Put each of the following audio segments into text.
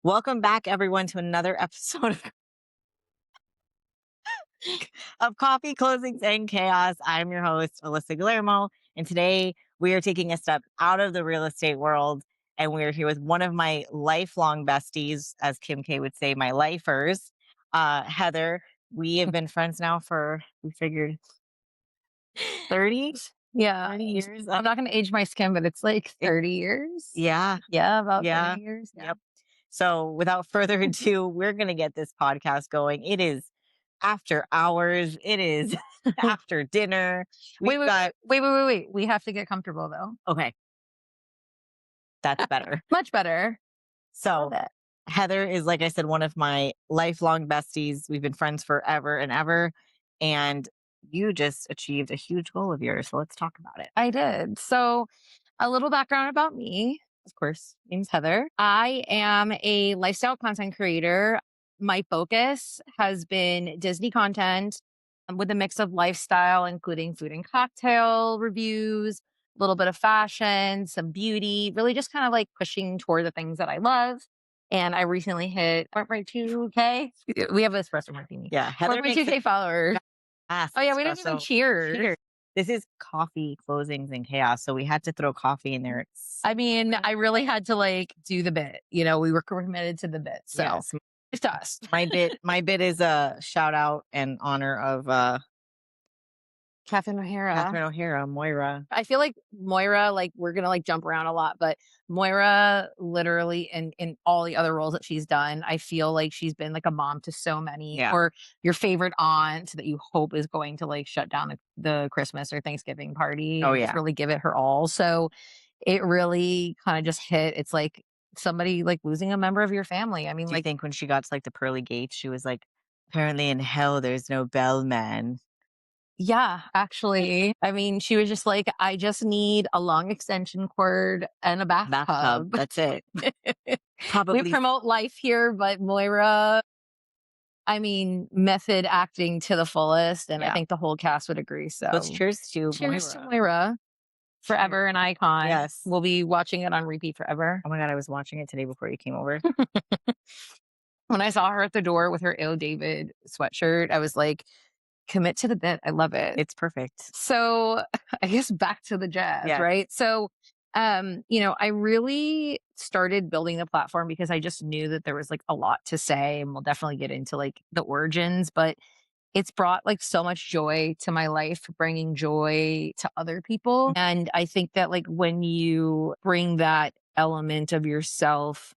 Welcome back, everyone, to another episode of Coffee, Closings, and Chaos. I'm your host, Alyssa Guillermo, and today we are taking a step out of the real estate world, and we're here with one of my lifelong besties, as Kim K would say, my lifers, Heather. We have been friends now for, we figured, 30, Yeah. 30 years. I'm not going to age my skin, but it's like 30 years. Yeah. Yeah, about Yeah. 30 years. Yeah. Yep. So without further ado, we're going to get this podcast going. It is after hours. It is after dinner. Wait, We've got, wait. We have to get comfortable though. okay, that's better. Much better. So Love it. Heather is, like I said, one of my lifelong besties. We've been friends forever and ever. And you just achieved a huge goal of yours. So let's talk about it. I did. So, a little background about me. Of course. Name's Heather. I am a lifestyle content creator. My focus has been Disney content with a mix of lifestyle, including food and cocktail reviews, a little bit of fashion, some beauty, really just kind of like pushing toward the things that I love. And I recently hit 1.2K. We have espresso martini. Yeah. Heather makes 1.2K followers. fast Oh, yeah. We didn't even espresso. cheers. Cheers. This is Coffee, Closings, and Chaos. So we had to throw coffee in there. I mean, I really had to like do the bit. You know, we were committed to the bit. So Yes. it's us. My bit is a shout out and honor of Catherine O'Hara. Catherine O'Hara, Moira. I feel like Moira, like we're gonna like jump around a lot, but Moira literally in all the other roles that she's done, I feel like she's been like a mom to so many, Yeah. or your favorite aunt that you hope is going to like shut down the Christmas or Thanksgiving party. Oh, and yeah. just really give it her all. So it really kind of just hit. It's like somebody like losing a member of your family. I mean, Do you like, think when she got to like the pearly gates, she was like, apparently in hell there's no bellman. yeah, actually, I mean, she was just like, I just need a long extension cord and a Bathtub. bathtub. That's it. We Probably. promote life here, but Moira, I mean, method acting to the fullest. And I Yeah. think the whole cast would agree. So Let's cheers to cheers to Moira. Moira. Forever an icon. Yes. We'll be watching it on repeat forever. Oh my God, I was watching it today before you came over. When I saw her at the door with her Ill David sweatshirt, I was like, commit to the bit. I love it. It's perfect. So I guess back to the jazz, Yeah. right? So, I really started building the platform because I just knew that there was like a lot to say, and we'll definitely get into like the origins, but it's brought like so much joy to my life, bringing joy to other people. And I think that like when you bring that element of yourself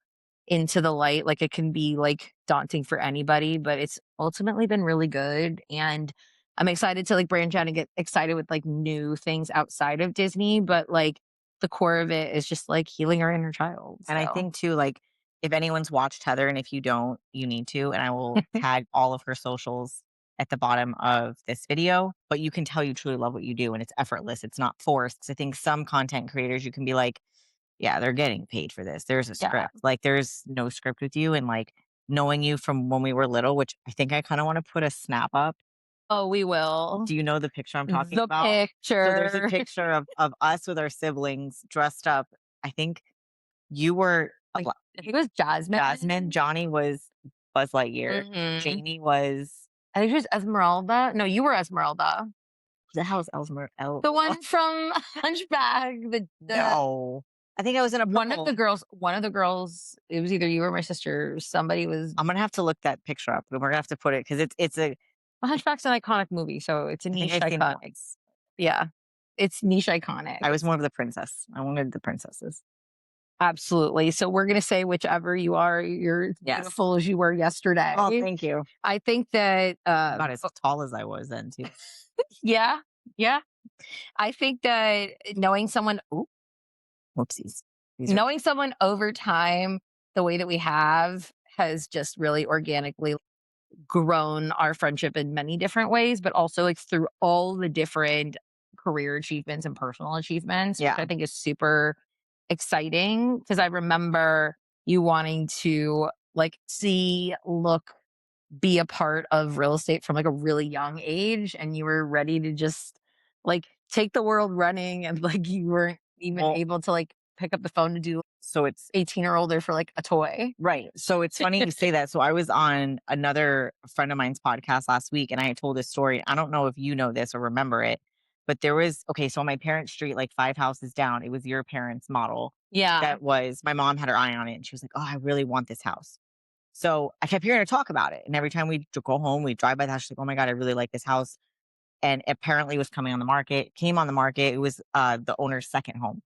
into the light, like it can be like daunting for anybody, but it's ultimately been really good. And I'm excited to like branch out and get excited with like new things outside of Disney. But like the core of it is just like healing our inner child. And I So, think too, like, if anyone's watched Heather, and if you don't, you need to, and I will tag all of her socials at the bottom of this video, but you can tell you truly love what you do and it's effortless. It's not forced. 'Cause I think some content creators, you can be like, yeah, they're getting paid for this. There's a Yeah. script. Like there's no script with you. And like knowing you from when we were little, which I think I kind of want to put a snap up. oh, we will. Do you know the picture I'm talking The about? picture. So there's a picture of us with our siblings dressed up. I think you were Like, I think it was Jasmine. Jasmine. Johnny was Buzz Lightyear. Mhm. Jamie was I think it was Esmeralda. No, you were Esmeralda. the hell's Elsmer? The one from Hunchback. The No, I think I was in a one of purple. the girls. It was either you or my sister. Somebody was. I'm gonna have to look that picture up, and we're gonna have to put it because it's a. Hunchback's an iconic movie, so it's a I think niche I've seen it iconic. once. Yeah, it's niche iconic. I was more of the princess. I wanted the princesses. Absolutely. So we're gonna say whichever you are, you're as Yes. beautiful as you were yesterday. Oh, thank you. I think that Not as tall as I was then too. yeah. I think that knowing someone Whoopsies. These are- knowing someone over time the way that we have has just really organically grown our friendship in many different ways, but also like through all the different career achievements and personal achievements, Yeah. which I think is super exciting because I remember you wanting to like see, look, be a part of real estate from like a really young age, and you were ready to just like take the world running, and like you weren't even Well, able to like pick up the phone to do So it's 18 or older for like a toy. right. So it's funny you say that. So I was on another friend of mine's podcast last week and I had told this story. I don't know if you know this or remember it, but there was, okay, so on my parents' street, like 5 houses down, it was your parents' model Yeah. that was, my mom had her eye on it and she was like, oh, I really want this house. So I kept hearing her talk about it. And every time we go home, we drive by the house, she's like, oh my God, I really like this house. And apparently it was coming on the market, came on the market. It was the owner's second home.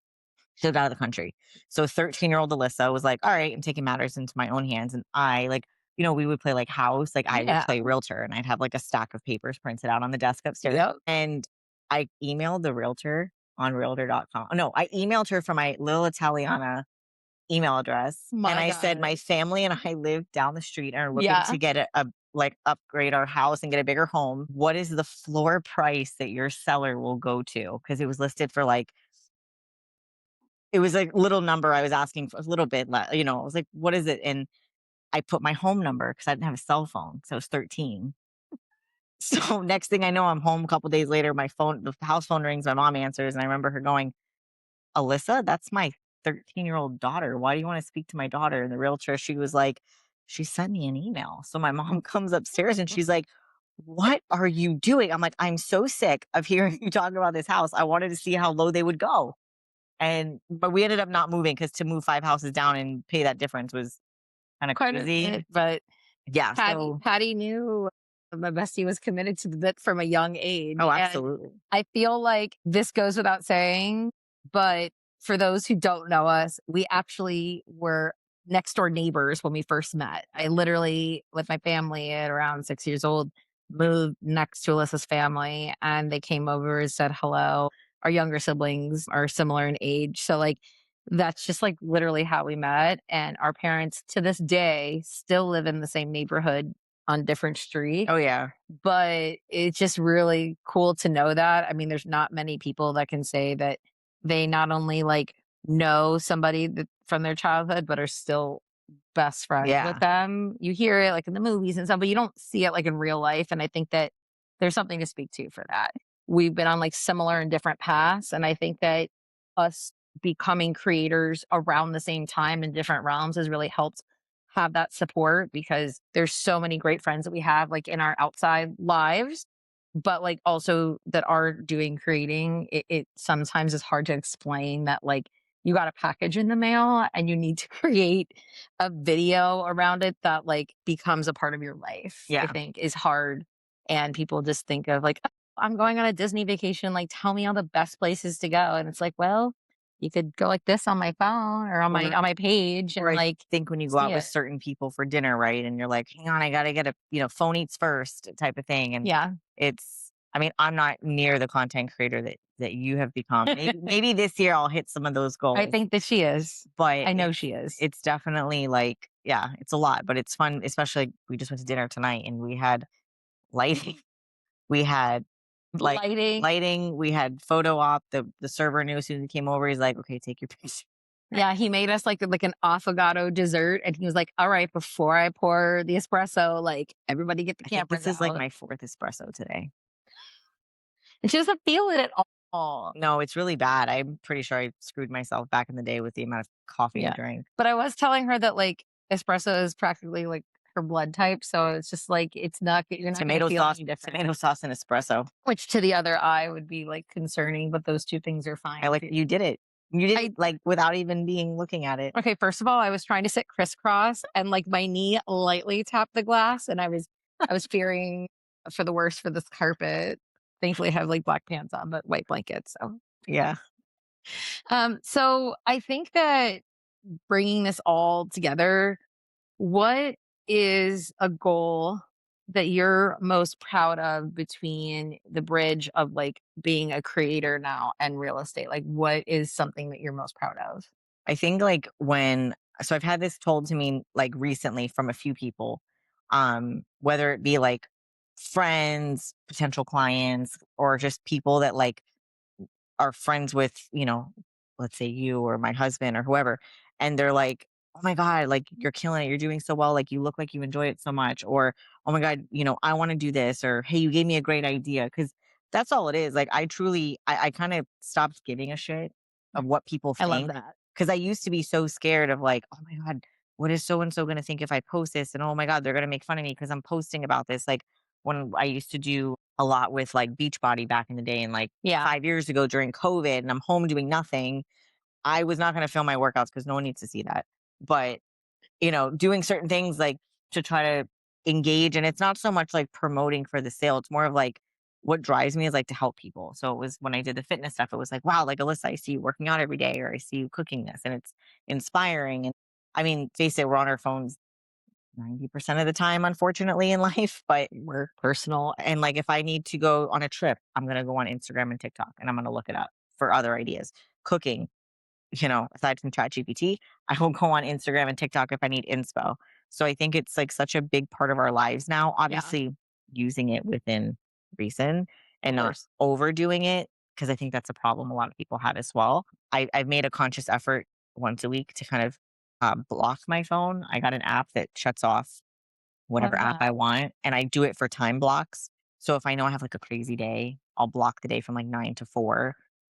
She lived out of the country. So 13-year-old Alyssa was like, all right, I'm taking matters into my own hands. And I like, we would play like house, like I would Yeah. play realtor and I'd have like a stack of papers printed out on the desk upstairs. Yep. And I emailed the realtor on realtor.com. No, I emailed her from my little Italiana email address. And My I said, God. my family and I live down the street and are looking Yeah. to get a like upgrade our house and get a bigger home. What is the floor price that your seller will go to? Because it was listed for like, it was a little number I was asking for a little bit, I was like, what is it? And I put my home number because I didn't have a cell phone. So I was 13. So next thing I know, I'm home a couple days later. The house phone rings. My mom answers. And I remember her going, Alyssa, that's my 13-year-old daughter. Why do you want to speak to my daughter? And the realtor, she was like, she sent me an email. So my mom comes upstairs and she's like, what are you doing? I'm like, I'm so sick of hearing you talk about this house. I wanted to see how low they would go. But we ended up not moving because to move 5 houses down and pay that difference was kind of Quite a crazy. bit, but Yeah. So, Patty knew my bestie was committed to that from a young age. oh, And absolutely. I feel like this goes without saying, but for those who don't know us, we actually were next door neighbors when we first met. I literally, with my family at around 6 years old, moved next to Alyssa's family and they came over and said hello. Our younger siblings are similar in age. So, like, that's just like literally how we met. And our parents to this day still live in the same neighborhood on different streets, Oh, yeah. but it's just really cool to know that. I mean, there's not many people that can say that they not only like know somebody that, from their childhood, but are still best friends with Yeah. them. You hear it like in the movies and stuff, but you don't see it like in real life. And I think that there's something to speak to for that. We've been on like similar and different paths. And I think that us becoming creators around the same time in different realms has really helped have that support because there's so many great friends that we have like in our outside lives, but like also that are doing creating. It sometimes is hard to explain that like you got a package in the mail and you need to create a video around it that like becomes a part of your life, I Yeah. think is hard. And people just think of like, "Oh, I'm going on a Disney vacation. Like, tell me all the best places to go." And it's like, well, you could go like this on my phone or on my Or, on my page or and I like think when you go see out with it. certain people for dinner, right? And you're like, hang on, I got to get phone eats first type of thing. And Yeah. I mean, I'm not near the content creator that you have become. Maybe this year I'll hit some of those I goals, think that she is. but I know she is. it's definitely like, yeah, it's a lot, but it's fun, especially we just went to dinner tonight and we had lighting. We had like Lighting. lighting, we had photo op. The server knew as soon as he came over, he's like, okay, take your picture. Yeah, he made us like an affogato dessert, and he was like, "All right, before I pour the espresso, like everybody get the I think cameras this is like out." my fourth espresso today. And she doesn't feel it at all. No, it's really bad. I'm pretty sure I screwed myself back in the day with the amount of coffee I Yeah, drank. but I was telling her that like espresso is practically like her blood type, so it's just like it's not you're not gonna Tomato feel sauce, any different. tomato sauce and espresso. Which to the other eye would be like concerning, but those two things are I fine like too. you did it. You did it I like without even being looking at it. Okay, first of all, I was trying to sit crisscross and like my knee lightly tapped the glass and I was fearing for the worst for this carpet. Thankfully I have like black pants on, but white blankets. Yeah. So I think that bringing this all together, what is a goal that you're most proud of between the bridge of like being a creator now and real estate? Like what is something that you're most proud of? I think like so I've had this told to me like recently from a few people, whether it be like friends, potential clients, or just people that like are friends with, let's say you or my husband or whoever, and they're like, "Oh my God, like you're killing it. You're doing so well. Like you look like you enjoy it so much." Or, "Oh my God, I want to do this." Or, "Hey, you gave me a great idea." Cause that's all it is. Like I kind of stopped giving a shit of what people I love think. that. Because I used to be so scared of like, oh my God, what is so and so going to think if I post this? And oh my God, they're going to make fun of me because I'm posting about this. Like when I used to do a lot with like Beachbody back in the day and like Yeah. 5 years ago during COVID, and I'm home doing nothing, I was not going to film my workouts because no one needs to see that. But doing certain things like to try to engage. And it's not so much like promoting for the sale. It's more of like what drives me is like to help people. So it was when I did the fitness stuff, it was like, wow, like Alyssa, I see you working out every day, or I see you cooking this, and it's inspiring. And I mean, face it, we're on our phones 90% of the time, unfortunately, in life. But Work, personal. and like if I need to go on a trip, I'm gonna go on Instagram and TikTok and I'm gonna look it up for other ideas. Cooking, aside from ChatGPT, I will go on Instagram and TikTok if I need inspo. So I think it's like such a big part of our lives now. Yeah, Obviously, using it within reason of and not course. overdoing it, because I think that's a problem a lot of people have as well. I've made a conscious effort once a week to kind of block my phone. I got an app that shuts off whatever Love app I that. want, and I do it for time blocks. So if I know I have like a crazy day, I'll block the day from like 9 to 4.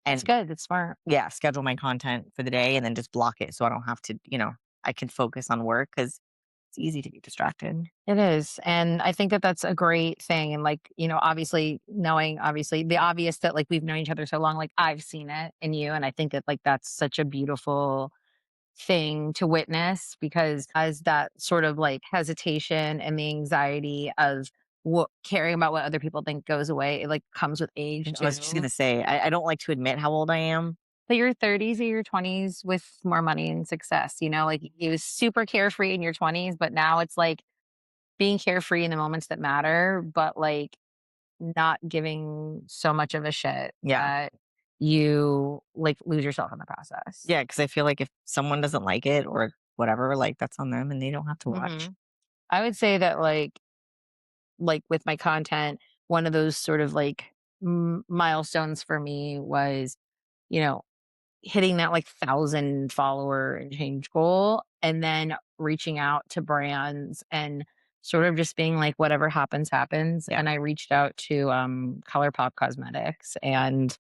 That's And good. That's smart. yeah, schedule my content for the day and then just block it so I don't have to, I can focus on work because it's easy to get distracted. It is. And I think that that's a great thing. And like, obviously knowing obviously the obvious that like we've known each other so long, like I've seen it in you. And I think that like that's such a beautiful thing to witness because as that sort of like hesitation and the anxiety of what caring about what other people think goes away, it like comes with age I was just too. gonna say, I don't like to admit how old I am. But your 30s or your 20s with more money and success, like it was super carefree in your 20s, but now it's like being carefree in the moments that matter, but like not giving so much of a shit Yeah. that you like lose yourself in the process. Yeah. Cause I feel like if someone doesn't like it or whatever, like that's on them and they don't have to watch. hmm I would say that like with my content, one of those sort of like milestones for me was, you know, hitting that like 1,000 follower and change goal and then reaching out to brands and sort of just being like whatever happens happens. Yeah. And I reached out to ColourPop Cosmetics and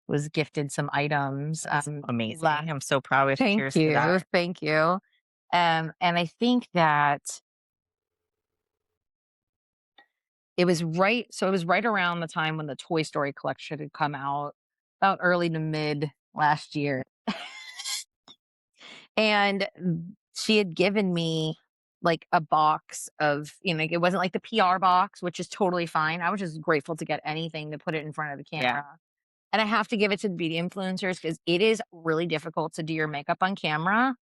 was gifted some items. That's amazing. I'm so proud. Thank Cheers to that. you. Thank you. And I think that it was right around the time when the Toy Story collection had come out, about early to mid last year. And she had given me like a box of, like it wasn't like the PR box, which is totally fine. I was just grateful to get anything to put it in front of the Yeah. camera. And I have to give it to the beauty influencers because it is really difficult to do your makeup on camera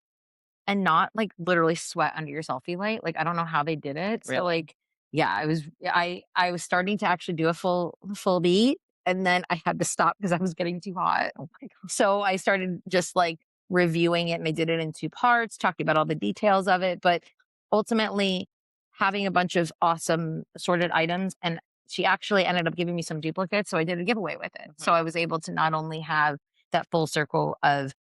and not like literally sweat under your selfie light. Like I don't know how they did it. So Really. like yeah, I was starting to actually do a full beat and then I had to stop because I was getting too hot. Oh my God. So I started just like reviewing it and I did it in two parts, talking about all the details of it, but ultimately having a bunch of awesome assorted items and she actually ended up giving me some duplicates. So I did a giveaway with it. Mhm. So I was able to not only have that full circle of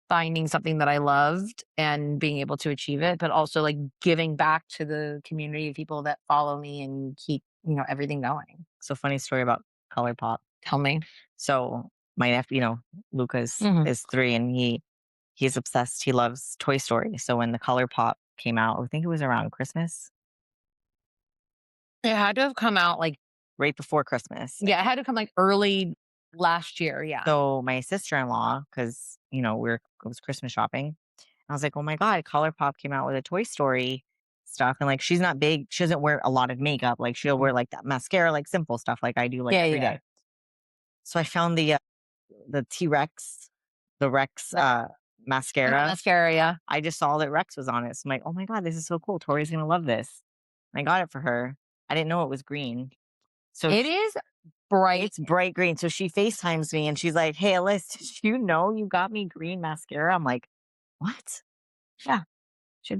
finding something that I loved and being able to achieve it, but also like giving back to the community of people that follow me and keep, everything going. So funny story about ColourPop. Tell me. So my nephew, Lucas Mhm. is 3 and he's obsessed. He loves Toy Story. So when the ColourPop came out, I think it was around Christmas, It had to have come out like, right before Christmas. yeah, it had to come like early last year. Yeah. So my sister-in-law, because it was Christmas shopping. I was like, oh my God, ColourPop came out with a Toy Story stuff. And like she's not big, she doesn't wear a lot of makeup. Like she'll wear Mhm. like that mascara, like simple stuff like I do like Yeah. every Yeah. day. So I found the T-Rex, the Rex Right. mascara. Mascara. Yeah. I just saw that Rex was on it. So I'm like, oh my God, this is so cool. Tori's gonna love this. And I got it for her. I didn't know it was green. So It is bright. it's bright green. So she FaceTimes me and she's like, hey, Alyssa, did you know you got me green mascara? I'm like, what? Yeah. She,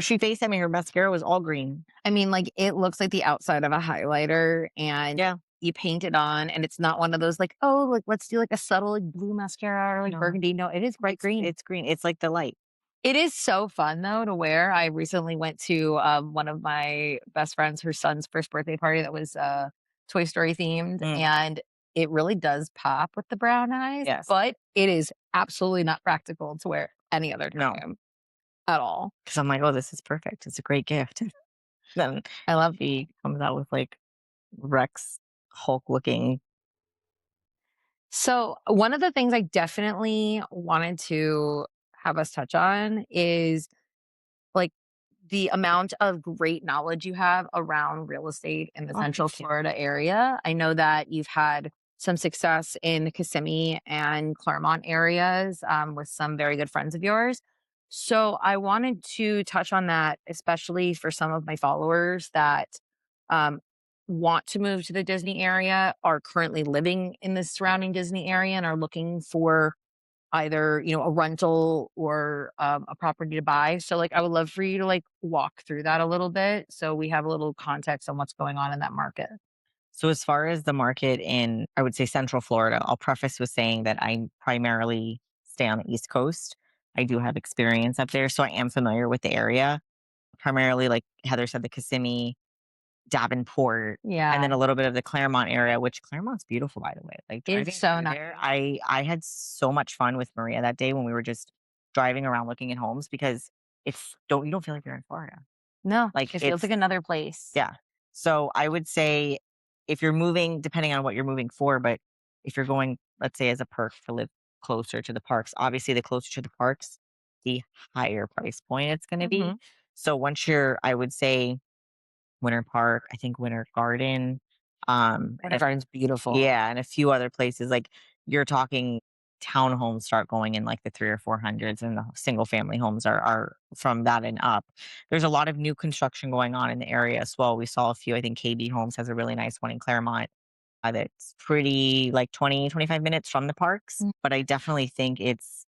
she FaceTimed me, her mascara was all green. I mean, like it looks like the outside of a highlighter and Yeah. you paint it on and it's not one of those like, oh, like let's do like a subtle like blue mascara or like No, burgundy. No, it is bright green. it's green. It's like the light. It is so fun though to wear. I recently went to one of my best friends, her son's first birthday party that was Toy Story themed. Mm. And it really does pop with the brown eyes, Yes. but it is absolutely not practical to wear any other No, time at all. because I'm like, oh, this is perfect. It's a great gift. Then I love she comes out with like Rex Hulk looking. So, one of the things I definitely wanted to have us touch on is like the amount of great knowledge you have around real estate in the Oh, Central thank you. Florida area. I know that you've had some success in the Kissimmee and Claremont areas with some very good friends of yours. So I wanted to touch on that, especially for some of my followers that um, want to move to the Disney area, are currently living in the surrounding Disney area, and are looking for either, a rental or, a property to buy. So, like, I would love for you to, like, walk through that a little bit so we have a little context on what's going on in that market. So as far as the market in, I would say Central Florida, I'll preface with saying that I primarily stay on the East Coast. I do have experience up there, so I am familiar with the area. Primarily, like Heather said, the Kissimmee, Davenport, and then Yeah, a little bit of the Claremont area, which Claremont's beautiful, by the way. Like it's driving so through nice. there, I had so much fun with Maria that day when we were just driving around looking at homes because it's don't you don't feel like you're in Florida. No, Like it feels it's like another place. yeah. So I would say if you're moving, depending on what you're moving for, but if you're going, let's say as a perk to live closer to the parks, obviously the closer to the parks, the higher price point it's going to be. Mhm. So once you're, I would say Winter Park, I think Winter Garden, and Winter Garden's beautiful. yeah, and a few other places, like, you're talking townhomes start going in, like, the 3 or 400s, and the single family homes are from that and up. There's a lot of new construction going on in the area as well. We saw a few, I think KB Homes has a really nice one in Claremont, that's pretty, like, 20, 25 minutes from the parks, Mm, but I definitely think it's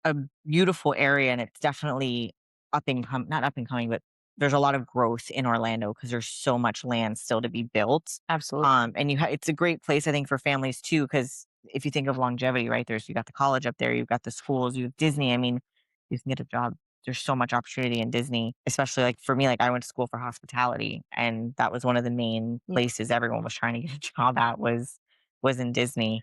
a beautiful area, and it's definitely up and not up and coming, but there's a lot of growth in Orlando because there's so much land still to be built. absolutely. And it's a great place, I think, for families too, because if you think of longevity, right, you got the college up there, you've got the schools, you have Disney. I mean, you can get a job. There's so much opportunity in Disney, especially like for me, like I went to school for hospitality, and that was one of the main Yeah. places everyone was trying to get a job at was in Disney.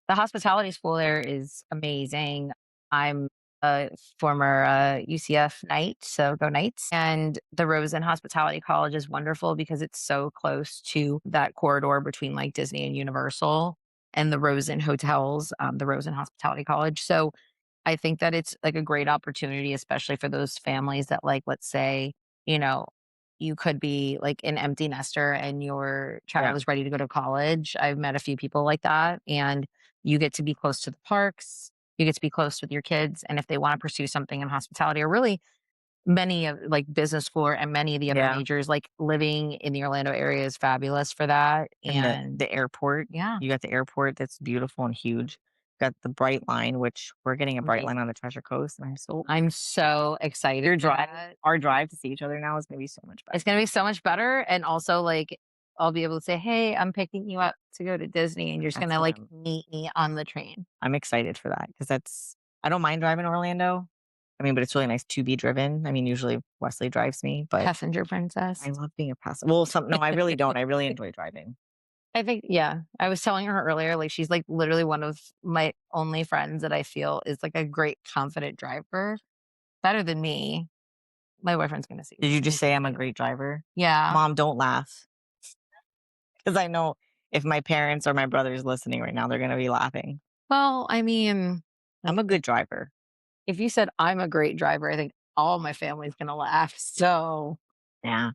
The hospitality school there is amazing. I'm a former UCF Knight, so go Knights. And the Rosen Hospitality College is wonderful because it's so close to that corridor between like Disney and Universal and the Rosen hotels, the Rosen Hospitality College. So I think that it's like a great opportunity, especially for those families that, like, let's say, you know, you could be like an empty nester and your child Yeah. is ready to go to college. I've met a few people like that, and you get to be close to the parks. You get to be close with your kids. And if they want to pursue something in hospitality, or really many of like business school and many of the other Yeah. majors, like living in the Orlando area is fabulous for that. And And the airport, yeah, you got the airport that's beautiful and huge. Got the Bright Line, which we're getting a Bright Line amazing. on the Treasure Coast, and I'm so I'm so excited your for drive that. our drive to see each other now is gonna be so much better. It's gonna be so much better, and also, like, I'll be able to say, "Hey, I'm picking you up to go to Disney," and you're just That's gonna, what like, meet me on the train. I'm excited for that because that's I don't mind driving Orlando. I mean, but it's really nice to be driven. I mean, usually Wesley drives me, but Passenger I princess. love being a passenger. Well, some no, I really don't. I really enjoy driving. I think yeah, I was telling her earlier, like, she's, like, literally one of my only friends that I feel is, like, a great confident driver, better than me. My boyfriend's gonna see Did this you and just he's say gonna I'm a be like great driver? yeah. Mom, don't laugh because I know if my parents or my brother's listening right now, they're gonna be laughing. Well, I mean, I'm like, a good driver. if you said I'm a great driver, I think all my family's gonna laugh, so Yeah.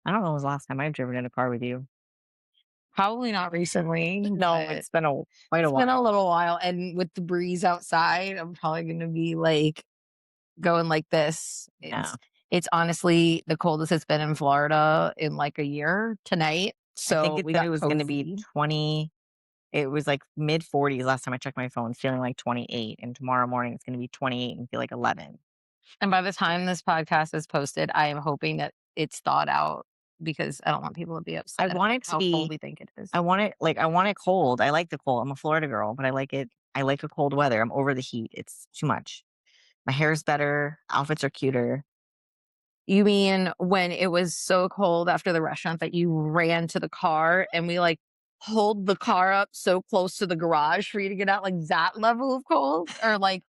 I don't know when was the last time I've driven in a car with you. probably not recently, No, but it's been quite a it's been a while. little while, and with the breeze outside, I'm probably gonna be, like, going like this. Yeah. It's honestly the coldest it's been in Florida in, like, a year tonight, I think so it we said got it was gonna be cozy. 20 it was like mid-40s last time I checked my phone, feeling like 28, and tomorrow morning it's gonna be 28 and feel like 11. And by the time this podcast is posted, I am hoping that it's thawed out because I don't want people to be I upset at, want like, it to how cold be we think it is. I want it cold. I like the cold. I'm a Florida girl, but I like a cold weather. I'm over the heat. It's too much. My hair's better, outfits are cuter. You mean when it was so cold after the restaurant that you ran to the car and we, like, hold the car up so close to the garage for you to get out, like that level of cold? Or like,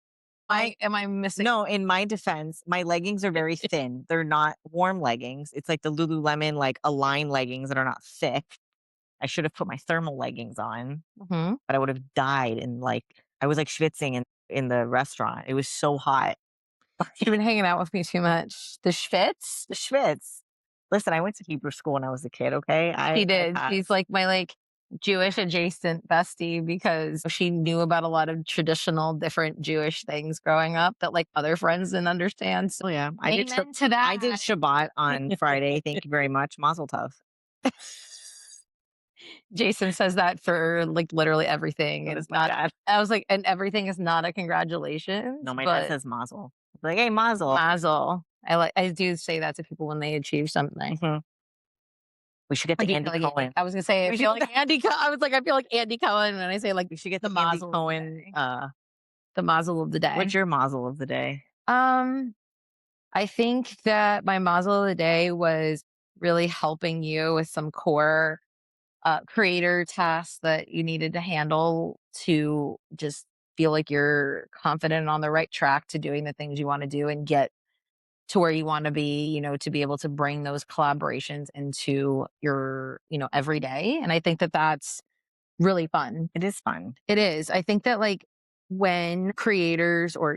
I am I missing? no, in my defense, my leggings are very thin. They're not warm leggings. It's like the Lululemon, like Align leggings that are not thick. I should have put my thermal leggings on, Mhm. but I would have died and like I was like schwitzing in the restaurant. It was so hot. You've been hanging out with me too much. The Schwitz? The schwitz. Listen, I went to Hebrew school when I was a kid, okay? She I did. She's passed. like my like Jewish adjacent bestie because she knew about a lot of traditional different Jewish things growing up that like other friends didn't understand. So Oh yeah. amen to I did that. Shabbat on Friday. Thank you very much. Mazel tov. Jason says that for like literally everything. So And does it's my not, dad. I was like, and everything is not a congratulations, No, my dad but says mazel. He's like, hey, mazel. mazel. I do say that to people when they achieve something. Mhm. We should get I the do Andy feel like Cohen. I was gonna say I We should feel get like Andy. I was like I feel like Andy Cohen when I say like we should get the the Andy mazel of the Cohen. day. The mazel of the What's day. your mazel of the day? Um, I think that my mazel of the day was really helping you with some core creator tasks that you needed to handle to just feel like you're confident and on the right track to doing the things you want to do and get to where you want to be, to be able to bring those collaborations into your, everyday. And I think that that's really fun. It is fun. It is. I think that like when creators or,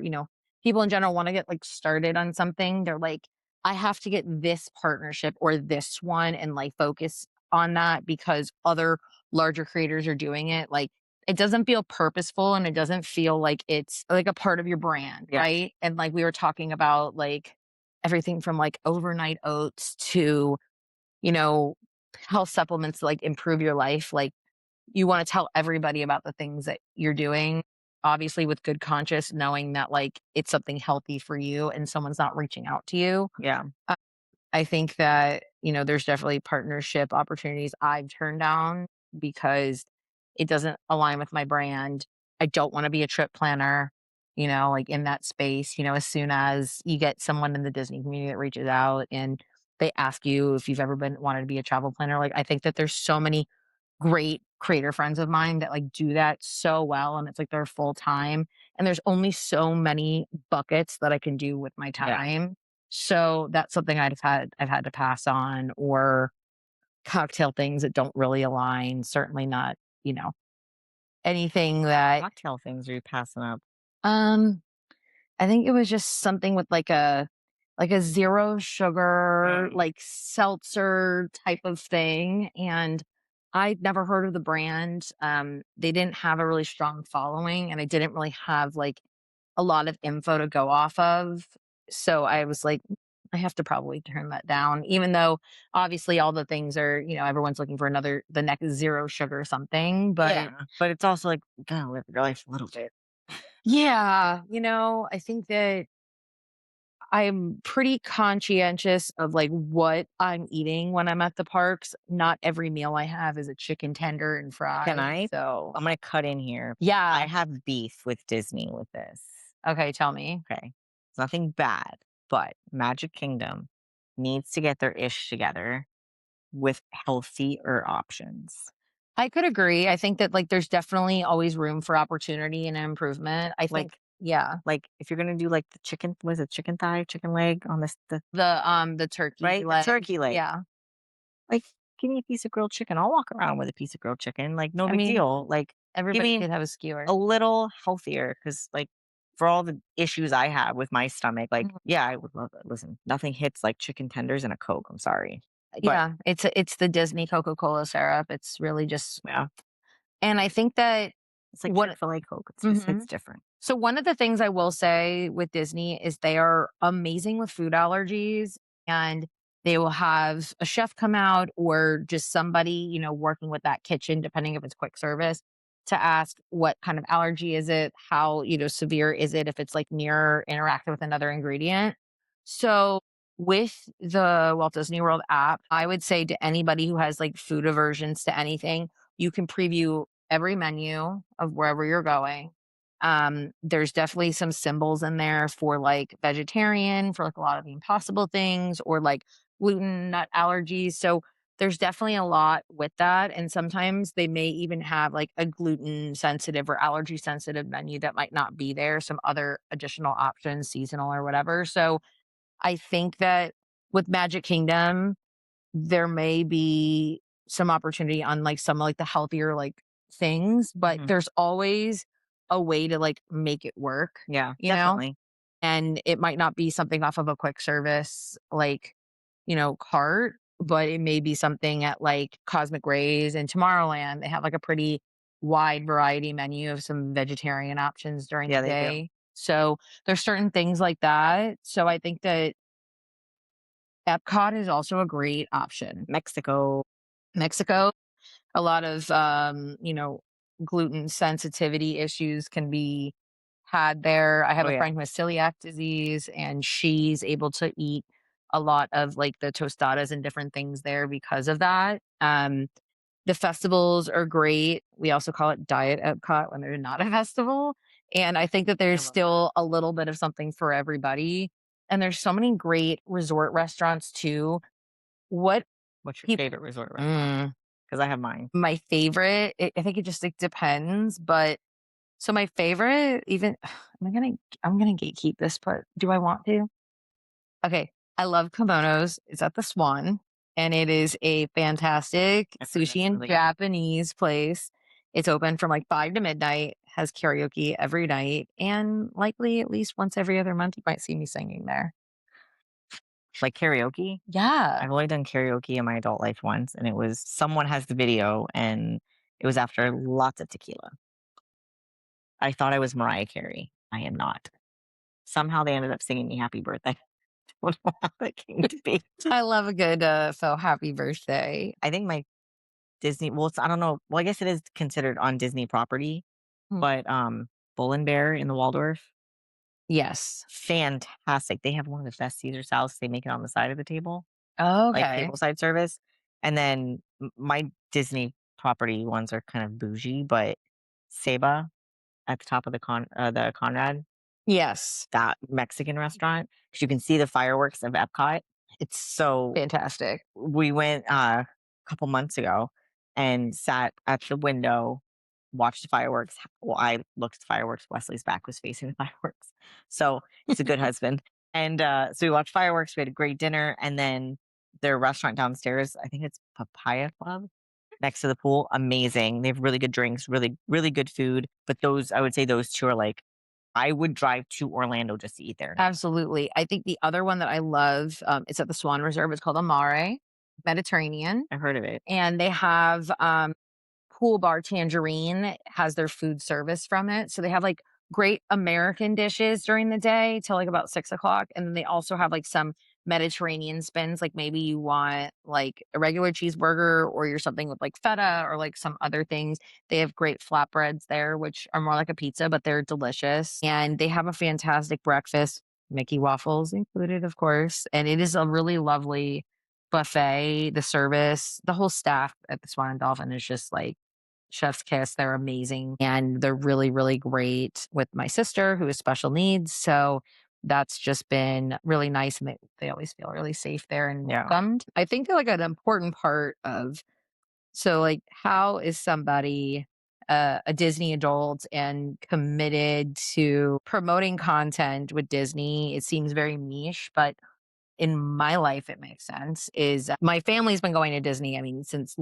people in general want to get like started on something, they're like, I have to get this partnership or this one and like focus on that because other larger creators are doing it. Like it doesn't feel purposeful and it doesn't feel like it's like a part of your brand, Yeah. right? And like we were talking about like everything from like overnight oats to, you know, health supplements to like improve your life. Like you wanna tell everybody about the things that you're doing, obviously with good conscience, knowing that, like, it's something healthy for you and someone's not reaching out to you. Yeah. I think that, there's definitely partnership opportunities I've turned down because it doesn't align with my brand. I don't wanna be a trip planner, like, in that space, as soon as you get someone in the Disney community that reaches out and they ask you if you've ever been wanted to be a travel planner, like, I think that there's so many great creator friends of mine that like do that so well and it's like their full time and there's only so many buckets that I can do with my Yeah. time. So that's something I've had to pass on or cocktail things that don't really align, certainly not, anything that Cocktail things are you passing up? um I think it was just something with like a zero sugar, Mm. like seltzer type of thing. And I'd never heard of the brand. They didn't have a really strong following, and I didn't really have like a lot of info to go off of. So I was like, I have to probably turn that down, even though obviously all the things are, everyone's looking for the next zero sugar something. But Yeah. But it's also like, you gotta live your life a little bit. yeah, I think that I'm pretty conscientious of like what I'm eating when I'm at the parks. Not every meal I have is a chicken tender and Can fries. I? So, I'm gonna cut in here. I yeah. have beef with Disney with this. Okay, tell me. Okay. It's nothing bad, but Magic Kingdom needs to get their ish together with healthier options. I could agree. I think that like there's definitely always room for opportunity and improvement. I think, Like yeah, if you're gonna do like the chicken, was it chicken thigh, chicken leg on this the the turkey right? The leg. turkey leg. Yeah. Like, give me a piece of grilled chicken. I'll walk around with a piece of grilled chicken. Like, no I big mean, deal. Like, give everybody me could have a skewer. a little healthier because, like, for all the issues I have with my stomach, like, Mhm. yeah, I would love it. Listen, nothing hits like chicken tenders and a Coke. I'm sorry. But Yeah, it's the Disney Coca-Cola syrup. It's really just, yeah, and I think that it's like what Chick-fil-A Coke. It's just, mhm. it's different. So one of the things I will say with Disney is they are amazing with food allergies and they will have a chef come out or just somebody, working with that kitchen, depending if it's quick service, to ask what kind of allergy is it, how, severe is it if it's like near interacting with another ingredient. So with the Walt Disney World app, I would say to anybody who has like food aversions to anything, you can preview every menu of wherever you're going. There's definitely some symbols in there for like vegetarian, for like a lot of the impossible things, or like gluten, nut allergies. So there's definitely a lot with that, and sometimes they may even have, like, a gluten sensitive or allergy sensitive menu that might not be there, some other additional options, seasonal or whatever, so I think that with Magic Kingdom, there may be some opportunity on, like, some, like, the healthier, like, things, but Mhm. there's always a way to, like, make it work, Yeah, you know? definitely. And it might not be something off of a quick service, like, cart, but it may be something at, like, Cosmic Rays and Tomorrowland. They have, like, a pretty wide variety menu of some vegetarian options during the Yeah, they do. day. So, there's certain things like that. So, I think that Epcot is also a great option. Mexico. Mexico, a lot of, gluten sensitivity issues can be had there. I have Oh, a yeah. friend who has celiac disease, and she's able to eat a lot of, like, the tostadas and different things there because of that. The festivals are great. We also call it Diet Epcot when there's not a festival, and I think that I there's love that. still a little bit of something for everybody, and there's so many great resort restaurants too. What What's your peop favorite resort restaurant? mm, Because I have mine. my favorite, I think it just, like, depends, but so my favorite even I'm gonna gatekeep this, but do I want to? Okay, I love Kimonos. It's at the Swan, and it is a fantastic I've heard sushi that's and really good. Japanese place. It's open from, like, 5 to midnight, has karaoke every night, and likely at least once every other month, you might see me singing there. Like karaoke? Yeah. I've only done karaoke in my adult life once, and it was someone has the video, and it was after lots of tequila. I thought I was Mariah Carey. I am not. Somehow they ended up singing me happy birthday. Don't know how that came to be. I love a good, happy birthday. I think my Disney well, it's I don't know. Well, I guess it is considered on Disney property, Hmm. but, Bull and Bear in the Waldorf, Yes. fantastic. They have one of the best Caesar salads. They make it on the side of the table, like Okay. tableside service. And then my Disney property ones are kind of bougie, but Seba at the top of the Conrad, Yes. that Mexican restaurant, because you can see the fireworks of Epcot. It's so Fantastic. we went, a couple months ago and sat at the window, watched the fireworks. Well, I looked at the fireworks. Wesley's back was facing the fireworks. So he's a good husband. And so we watched fireworks. We had a great dinner. And then their restaurant downstairs, I think it's Papaya Club next to the pool. Amazing. They have really good drinks, really, really good food. But those, I would say those two are like, I would drive to Orlando just to eat there now. Absolutely. I think the other one that I love, it's at the Swan Reserve. It's called Amare Mediterranean, I've heard of it. and they have Pool Bar Tangerine has their food service from it. So they have, like, great American dishes during the day till, like, about 6 o'clock, and then they also have, like, some Mediterranean spins, like, maybe you want, like, a regular cheeseburger or you're something with, like, feta or, like, some other things. They have great flatbreads there, which are more like a pizza, but they're delicious, and they have a fantastic breakfast, Mickey waffles included, of course, and it is a really lovely buffet. The service, the whole staff at the Swan and Dolphin is just, like, chef's kiss. They're amazing, and they're really, really great with my sister who has special needs, so that's just been really nice, and they always feel really safe there and Yeah. welcomed. I think that, like, an important part of so, like, how is somebody, a Disney adult and committed to promoting content with Disney? It seems very niche, but in my life, it makes sense, is my family's been going to Disney, I mean, since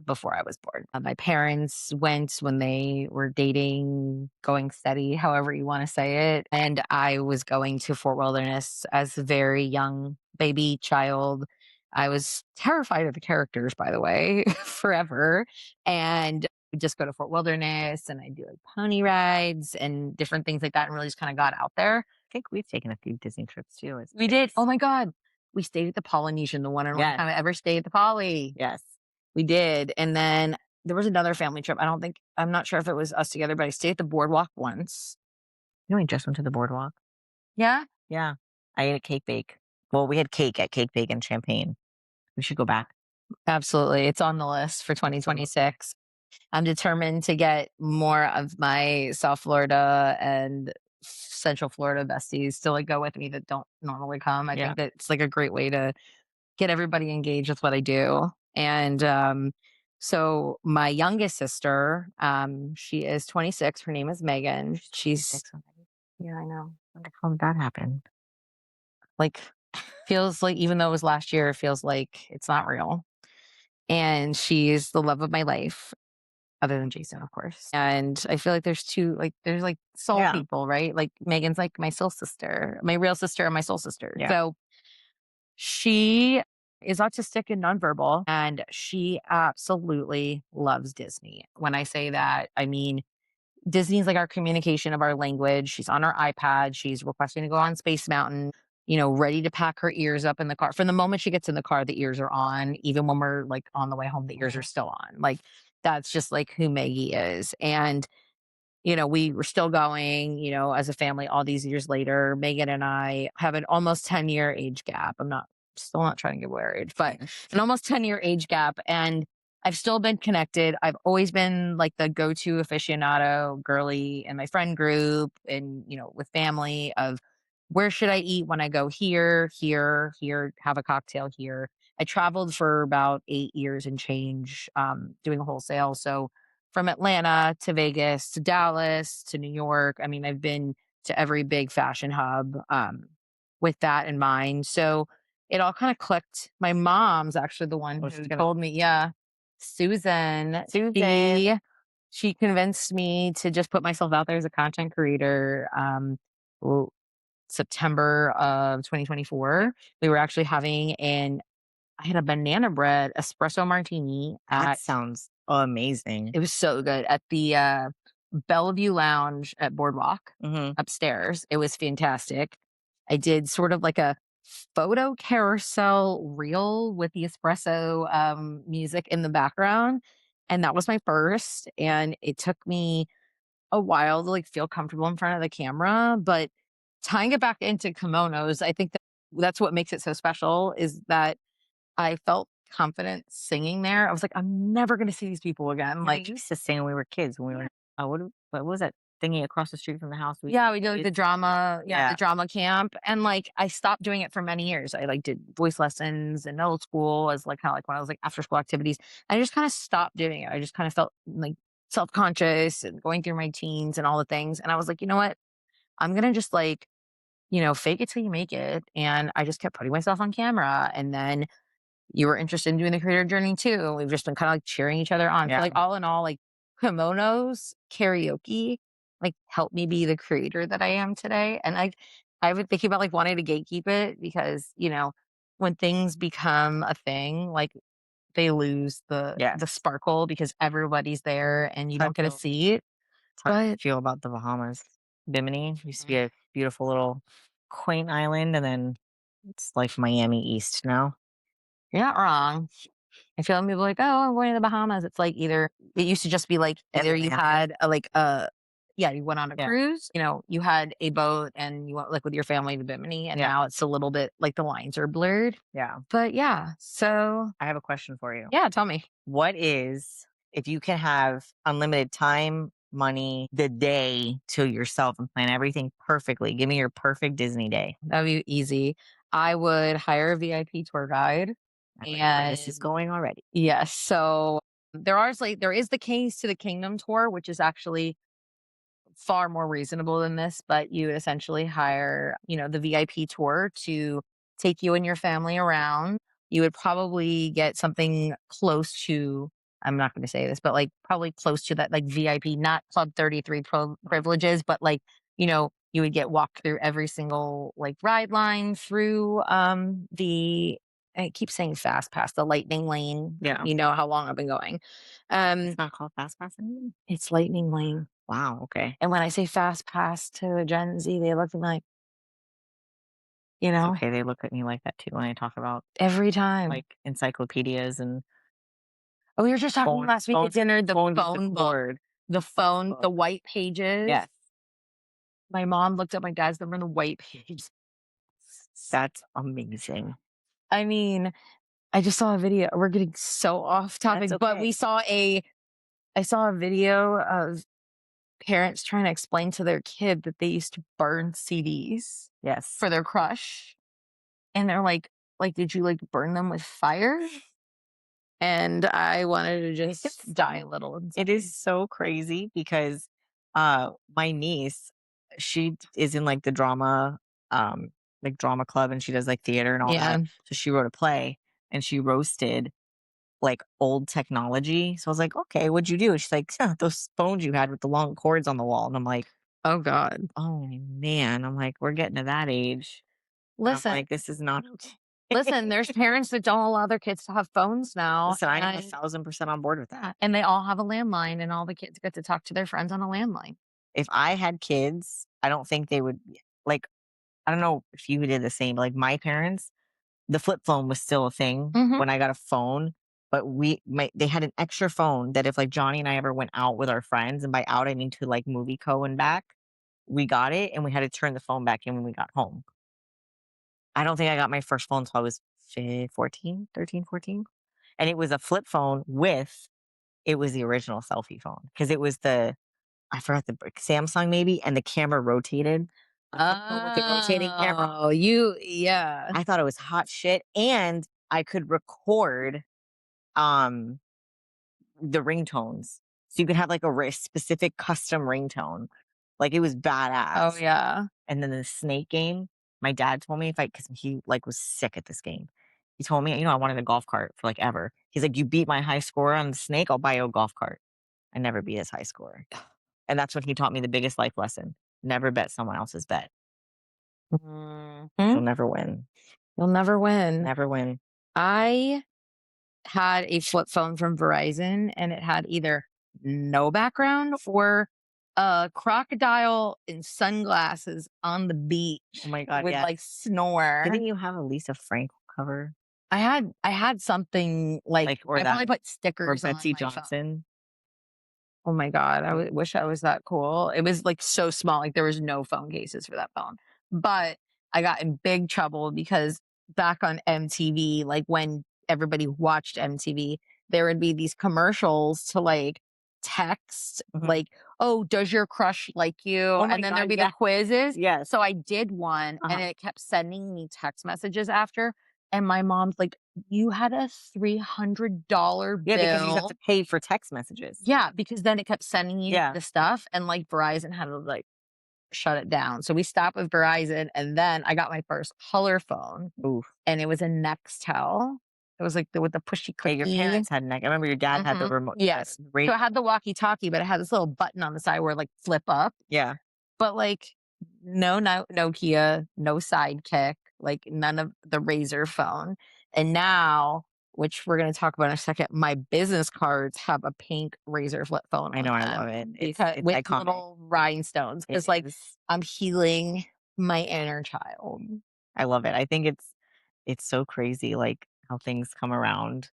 before I was born. My parents went when they were dating, going steady, however you wanna say it, and I was going to Fort Wilderness as a very young baby child. I was terrified of the characters, by the way, forever, and we just go to Fort Wilderness, and I do, like, pony rides and different things like that, and really just kinda got out there. I think we've taken a few Disney trips too as We did. kids. Oh my god. We stayed at the Polynesian, the one and only Yes. time I ever stayed at the Poly. Yes. We did, and then there was another family trip. I'm not sure if it was us together, but I stayed at the boardwalk once. You know, we just went to the boardwalk. Yeah, Yeah. I ate a cake bake. Well, we had cake at Cake Bake and Champagne. We should go back. absolutely. It's on the list for Absolutely. 2026. I'm determined to get more of my South Florida and Central Florida besties to, like, go with me that don't normally come. I Yeah. think that it's, like, a great way to get everybody engaged with what I do. And so my youngest sister, she is 26. Her name is Megan. She's She's 26 already. Yeah, I know. Wonder how that happened. like, feels like, even though it was last year, it feels like it's not real. And she's the love of my life, other than Jason, of course. And I feel like there's two, like, there's like soul Yeah. people, right? Like Megan's like my soul sister, my real sister, and my soul sister. Yeah. So she is autistic and nonverbal, and she absolutely loves Disney. When I say that, I mean Disney's like our communication of our language. She's on her iPad. She's requesting to go on Space Mountain, ready to pack her ears up in the car. From the moment she gets in the car, the ears are on. Even when we're like on the way home, the ears are Mhm. still on. Like that's just like who Maggie is. And we were still going, as a family all these years later. Megan and I have an almost 10-year age gap. Still not trying to get married, but an almost 10-year age gap. And I've still been connected. I've always been like the go to aficionado girly in my friend group and, with family of where should I eat when I go here, here, here, have a cocktail here. I traveled for about 8 years and change, doing wholesale. So from Atlanta to Vegas to Dallas to New York. I mean, I've been to every big fashion hub, with that in mind. So it all kind of clicked. My mom's actually the one Was who gonna told me, yeah, Susan, Susan. she convinced me to just put myself out there as a content creator. w- September of 2024, we were actually having I had a banana bread espresso martini That at sounds amazing. it was so good at the, Bellevue Lounge at Boardwalk Mhm. upstairs. It was fantastic. I did sort of like a photo carousel reel with the espresso, music in the background, and that was my first, and it took me a while to, like, feel comfortable in front of the camera, but tying it back into kimonos, I think that's what makes it so special is that I felt confident singing there. I was like, "I'm never gonna see these people again." Yeah, we Like, used to sing when we were kids, when we were what was that thingy across the street from the house we yeah, we did, like, did? the drama Yeah. the drama camp, and, like, I stopped doing it for many years. I, like, did voice lessons in middle school as, like, kinda like when I was, like, after school activities. I just kinda stopped doing it. I just kinda felt, like, self-conscious and going through my teens and all the things, and I was like, "You know what? I'm gonna just, like, fake it till you make it," and I just kept putting myself on camera, and then you were interested in doing the creator journey too. We've just been kind of like cheering each other on. So Yeah. like all in all, like kimonos, karaoke, like helped me be the creator that I am today. And I would think about like wanting to gatekeep it because, when things become a thing, like they lose the Yes. sparkle because everybody's there and you How I don't get a feel seat. how I But feel about the Bahamas. Bimini used to be Mhm. a beautiful little quaint island, and then it's like Miami East now. You're not wrong. I feel like people are like, "Oh, I'm going to the Bahamas." It's like either it used to just be like either you Atlanta. had a yeah, you went on a Yeah. cruise, you had a boat and you went like with your family to Bimini, and Yeah. now it's a little bit like the lines are blurred. Yeah. But yeah, so I have a question for you. yeah, tell me. What is if you can have unlimited time, money, the day to yourself and plan everything perfectly, give me your perfect Disney day. That'd be easy. I would hire a VIP tour guide I like where this is and going already. yes, so there is the Keys to the Kingdom tour, which is actually far more reasonable than this, but you would essentially hire, the VIP tour to take you and your family around. You would probably get something close to, I'm not going to say this, but like probably close to that, like VIP, not Club 33 privileges, but like, you would get walked through every single like ride line through I keep saying fast pass, the lightning lane. Yeah. You know how long I've been going. Um, It's not called fast pass anymore. it's lightning lane. Wow. Okay. And when I say fast pass to a Gen Z, they look at me like, It's okay. They look at me like that too when I talk about every time. like encyclopedias and Oh, we were just talking last week at dinner, the phone with the phone book, cord. the Book. white pages. Yes. My mom looked up my dad's number in the white pages. That's amazing. I mean, I just saw a video. We're getting so off That's topic, but okay. I saw a video of parents trying to explain to their kid that they used to burn CDs Yes. for their crush. And they're like, did you like burn them with fire? and I wanted to It's just die a little it inside. is so crazy because, my niece, she is in, like, drama club, and she does, like, theater and all Yeah. that. So she wrote a play, and she roasted, like, old technology. So I was like, "Okay, what'd you do?" And she's like, "Huh, those phones you had with the long cords on the wall." And I'm like, Oh God. "Oh, man." I'm like, "We're getting to that age." And I'm Listen, like, "This is not okay." listen, there's parents that don't allow their kids to have phones now, Listen, I am 1,000% on board with that. and they all have a landline, and all the kids get to talk to their friends on a landline. If I had kids, I don't think they would like, I don't know if you did the same, but, like, my parents, the flip phone was still a thing Mhm. when I got a phone, but they had an extra phone that if, like, Johnny and I ever went out with our friends, and by out, I mean to, like, movie co and back, we got it, and we had to turn the phone back in when we got home. I don't think I got my first phone until I was 14, 13, 14, and it was a flip phone with it was the original selfie phone because it was I forgot Samsung maybe, and the camera rotated. The flip phone with the rotating camera. Oh, yeah. I thought it was hot shit, and I could record, um, the ringtones. So you could have, like, specific custom ringtone. Like, it was Oh, badass. yeah. And then the snake game, my dad told me if I, because he, like, was sick at this game. He told me, I wanted a golf cart for, like, ever. He's like, "You beat my high score on the snake, I'll buy you a golf cart." I never beat his high score. And that's when he taught me the biggest life lesson. Never bet someone else's bet. Mhm. You'll never win. You'll never win. Never win. I had a flip phone from Verizon, and it had either no background or a crocodile in sunglasses on the beach Oh my god, would, yeah. like, snore. Didn't you have a Lisa Frank cover? I had something like Like, or I that, probably put or stickers on Betsy my phone. Johnson? Oh my god, Mm, wish I was that cool. It was, like, so small, like, there was no phone cases for that phone. But I got in big trouble because back on MTV, like, when everybody watched MTV, there would be these commercials to, like, text, mhm. like, "Oh, does your crush like you?" Oh my And then there'd god, be the yeah. quizzes. Yes. So I did one, and Uh-huh. it kept sending me text messages after, and my mom's like, "You had a $300 Yeah, because you have to bill." pay for text messages. Yeah, because then it kept sending you Yeah. the stuff, and, like, Verizon had to, like, shut it down. So we stopped with Verizon, and then I got my first color phone, Oof. and it was a Nextel. It was, like, with the pushy Yeah, your clicky. parents had neck. I remember your dad had the Mhm. remote, Yes. the So it radio. had the walkie-talkie, but it had this little button on the side where, like, flip up. Yeah. But, like, no Nokia, no Sidekick, like, none of the Razor phone. And now, which we're gonna talk about in a second, my business cards have a pink Razor flip phone I on know, I love it. them because It's with iconic. little rhinestones, It because like, is. I'm healing my inner child. I love it. I think it's so crazy, like, how things come around.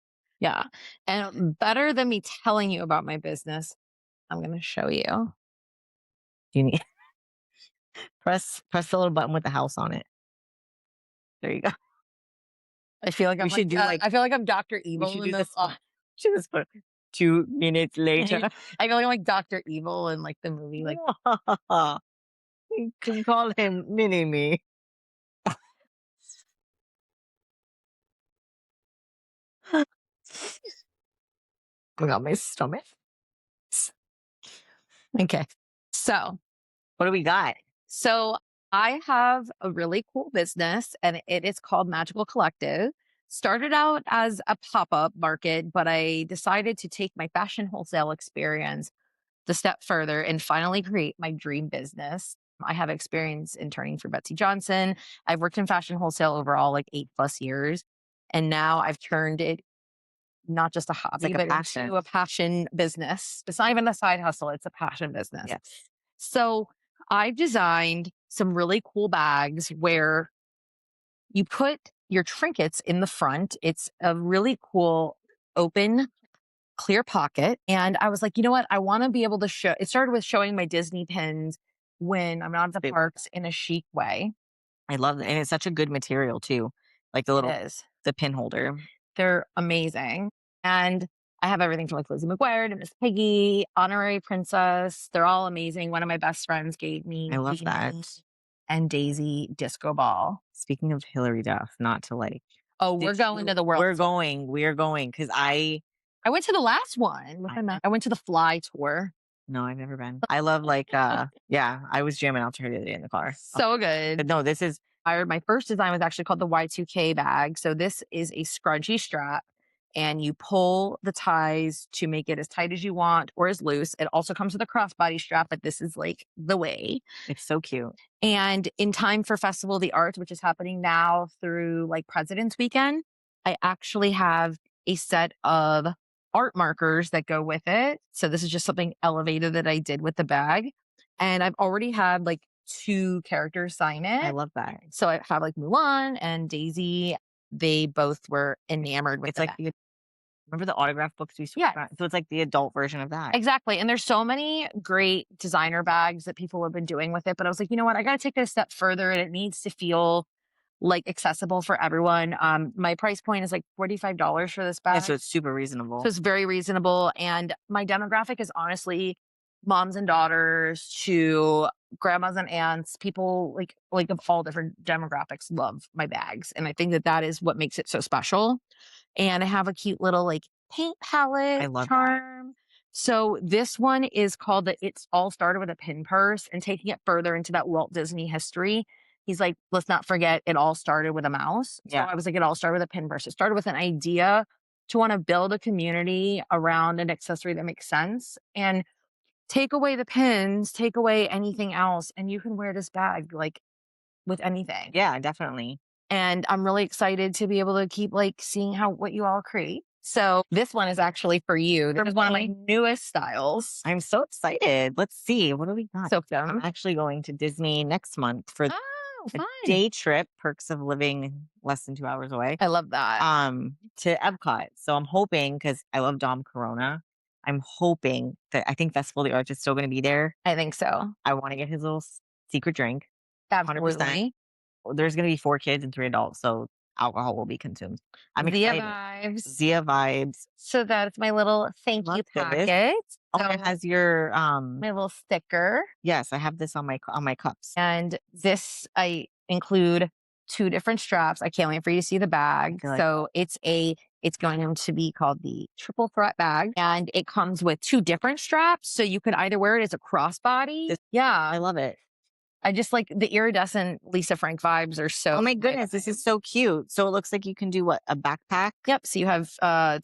Yeah. And better than me telling you about my business, I'm gonna show you. You need press the little button with the house on it. There you go. We should do, like, I feel like I'm Doctor we Evil should in do the this one. Should just put 2 minutes I later. feel like I'm like Doctor Evil in like the movie, like You can call him Mini Me. I got my stomach. okay. So What do we got? So I have a really cool business and it is called Magical Collective. Started out as a pop up market, but I decided to take my fashion wholesale experience the step further and finally create my dream business. I have experience interning for Betsy Johnson. I've worked in fashion wholesale overall like 8+ years. And now I've turned it not just a It's like hobby, a but passion. into a passion business. It's not even a side hustle, it's a passion business. Yes. So I've designed some really cool bags where you put your trinkets in the front. It's a really cool open clear pocket. And I was like, you know what? I want to be able to show it started with showing my Disney pins when I'm out at the They parks in a chic way. I love it, and it's such a good material too, like It is. the pin holder. They're amazing. And I have everything from like Lizzie McGuire to Miss Piggy, Honorary Princess. They're all amazing. One of my best friends gave I me love Beanie that. and Daisy Disco Ball. Speaking of Hillary Duff, not to, like, Oh, Did we're going you to the world we're tour. going, we're going because I went to the last one with I my I went to the Fly tour. no, I've never been. I love, yeah, I was jamming out to her the other day in the car. So good. But no, this is My first design was actually called the Y2K bag. So this is a scrunchy strap and you pull the ties to make it as tight as you want or as loose. It also comes with a crossbody strap, but this is like the way. it's so cute. And in time for Festival of the Arts, which is happening now through like President's Weekend, I actually have a set of art markers that go with it. So this is just something elevated that I did with the bag. And I've already had like two characters sign I it. love that. So I have like Mulan and Daisy. They both were enamored with It's the like bag. remember the autograph books we spoke Yes, about? So it's like the adult version of that. exactly. And there's so many great designer bags that people have been doing with it. But I was like, you know what? I got to take it a step further and it needs to feel like accessible for everyone. My price point is like $45 for this Yeah, bag. so it's super So reasonable. it's very reasonable. And my demographic is honestly moms and daughters to grandmas and aunts, people like of all different demographics love my bags. And I think that that is what makes it so special. And I have a cute little like paint I palette love that. charm. So this one is called the It's All Started with a Pin Purse and taking it further into that Walt Disney history. He's like, let's not forget it all started with a mouse. So Yeah. I was like, it all started with a pin purse. It started with an idea to want to build a community around an accessory that makes sense and take away the pins, take away anything else, and you can wear this bag like with anything. Yeah, definitely. And I'm really excited to be able to keep like seeing how what you all create. So this one is actually for you. This For is one of my me? newest styles. I'm so excited. Let's see. What do we got? So I'm fun. actually going to Disney next month for Oh, a fun. day trip, perks of living less than 2 hours away, I love that. to Epcot. So I'm hoping because I love Dom Corona, I'm hoping that I think Festival of the Arts is still gonna be there. I think so. I wanna get his little secret drink, 100%. Absolutely. There's gonna be 4 kids and 3 adults, so alcohol will be consumed. I'm Zia excited. vibes. Zia vibes. So that's my little thank you Love this. packet. Oh, So it has your, my little sticker. yes, I have this on my cups. And this I include two different straps. I can't wait for you to see the bag. I like So it's going to be called the triple threat bag. And it comes with two different straps. So you could either wear it as a crossbody. This Yeah. I love it. I just like the iridescent Lisa Frank vibes are so Oh my goodness, this is so cute. So it looks like you can do what? A backpack? Yep. So you have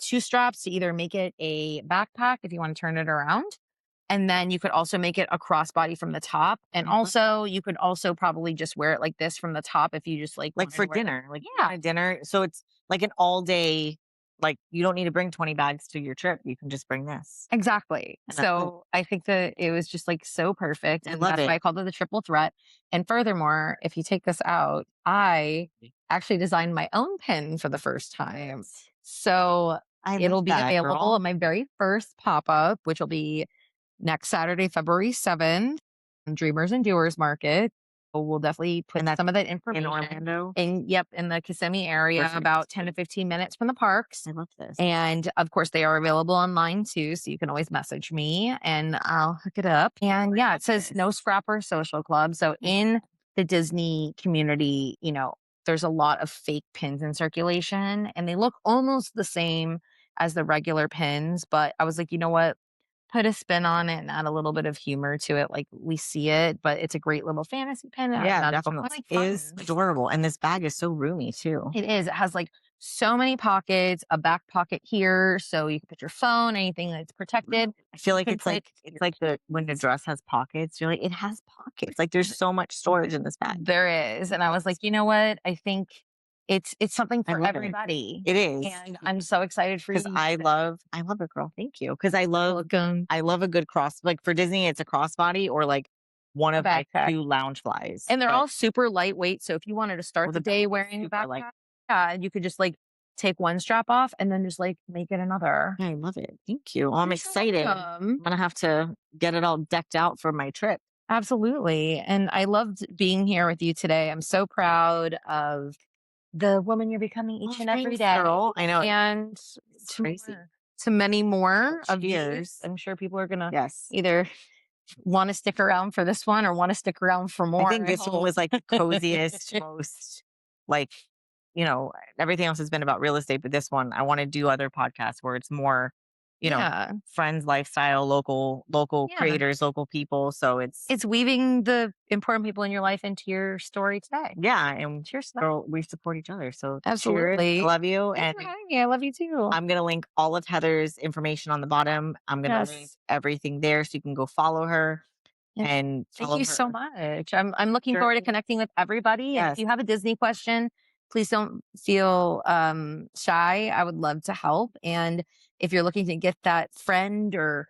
two straps to either make it a backpack if you want to turn it around. And then you could also make it a crossbody from the top. And Mhm. also you could also probably just wear it like this from the top if you just like Like wanted for to wear it. dinner, like Yeah. a dinner. So it's like an all day, like you don't need to bring 20 bags to your trip. You can just bring this. Exactly. And I love So I think that it was just like so perfect. I And love that's why it. I called it the triple threat. And furthermore, if you take this out, I actually designed my own pin for the first time. So I it'll love be that, available girl. at my very first pop up, which will be next Saturday, February 7th, Dreamers and Doers Market. So we'll definitely put And that's some of that in information Orlando. in the Kissimmee area, Perfect. about 10 to 15 minutes from the parks. I love this. And of course, they are available online too. So you can always message me and I'll hook it up. And yeah, it says No Scrapper Social Club. So in the Disney community, you know, there's a lot of fake pins in circulation and they look almost the same as the regular pins. But I was like, you know what? Put a spin on it and add a little bit of humor to it. Like we see it, but it's a great little fantasy pin. Yeah, definitely. Like It is adorable. And this bag is so roomy too. it is. It has like so many pockets, a back pocket here, so you can put your phone, anything that's protected. I feel like can it's like put it's like the when the dress has pockets, you're like, it has pockets. Like there's so much storage in this bag. There is. And I was like, you know what? I think it's something I for love it. everybody. It is. And I'm so excited for you. Because I love it, girl. Thank you. Because Welcome. I love a good cross. Like for Disney, it's a crossbody or like one of my Backpack. 2 lounge flies. And they're But all super lightweight. So if you wanted to start Well, the the day back is wearing a super light. backpack, yeah, you could just like take one strap off and then just like make it another. I love it. Thank you. Well, I'm You're so excited. welcome. I'm gonna have to get it all decked out for my trip. Absolutely. And I loved being here with you today. I'm so proud of the woman you're becoming each Oh, and every thanks, day. girl. I know And it's to crazy. more, to many more of these. Cheers. I'm sure people are gonna Yes. either want to stick around for this one or want to stick around for more. I think this one hope. was like the coziest, most like everything else has been about real estate, but this one, I want to do other podcasts where it's more, Yeah. friends, lifestyle, local Yeah. creators, local people. So it's, It's weaving the important people in your life into your story today. yeah. And Cheers to that. we support each other. So cheers. I Absolutely. love you. Thanks for And having me. I love you too. I'm going to link all of Heather's information on the bottom. I'm going to link Yes. everything there so you can go follow her Yeah. and Thank follow you so her much. I'm looking forward to journey. connecting with everybody. And if Yes. you have a Disney question, please don't feel shy. I would love to help. And if you're looking to get that friend or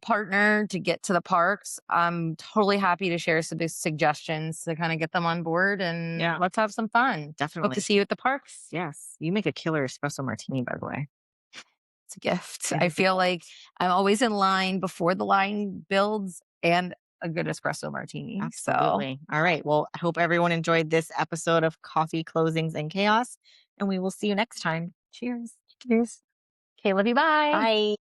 partner to get to the parks, I'm totally happy to share some suggestions to kind of get them on board. And Yeah, let's have some fun. Hope to definitely. see you at the parks. Yes. You make a killer espresso martini, by the way. It's a gift. It I is a feel gift. like I'm always in line before the line builds and a good espresso martini. So, Absolutely. All right. Well, I hope everyone enjoyed this episode of Coffee Closings and Chaos, and we will see you next time. Cheers. cheers. Okay, love you. Bye. Bye.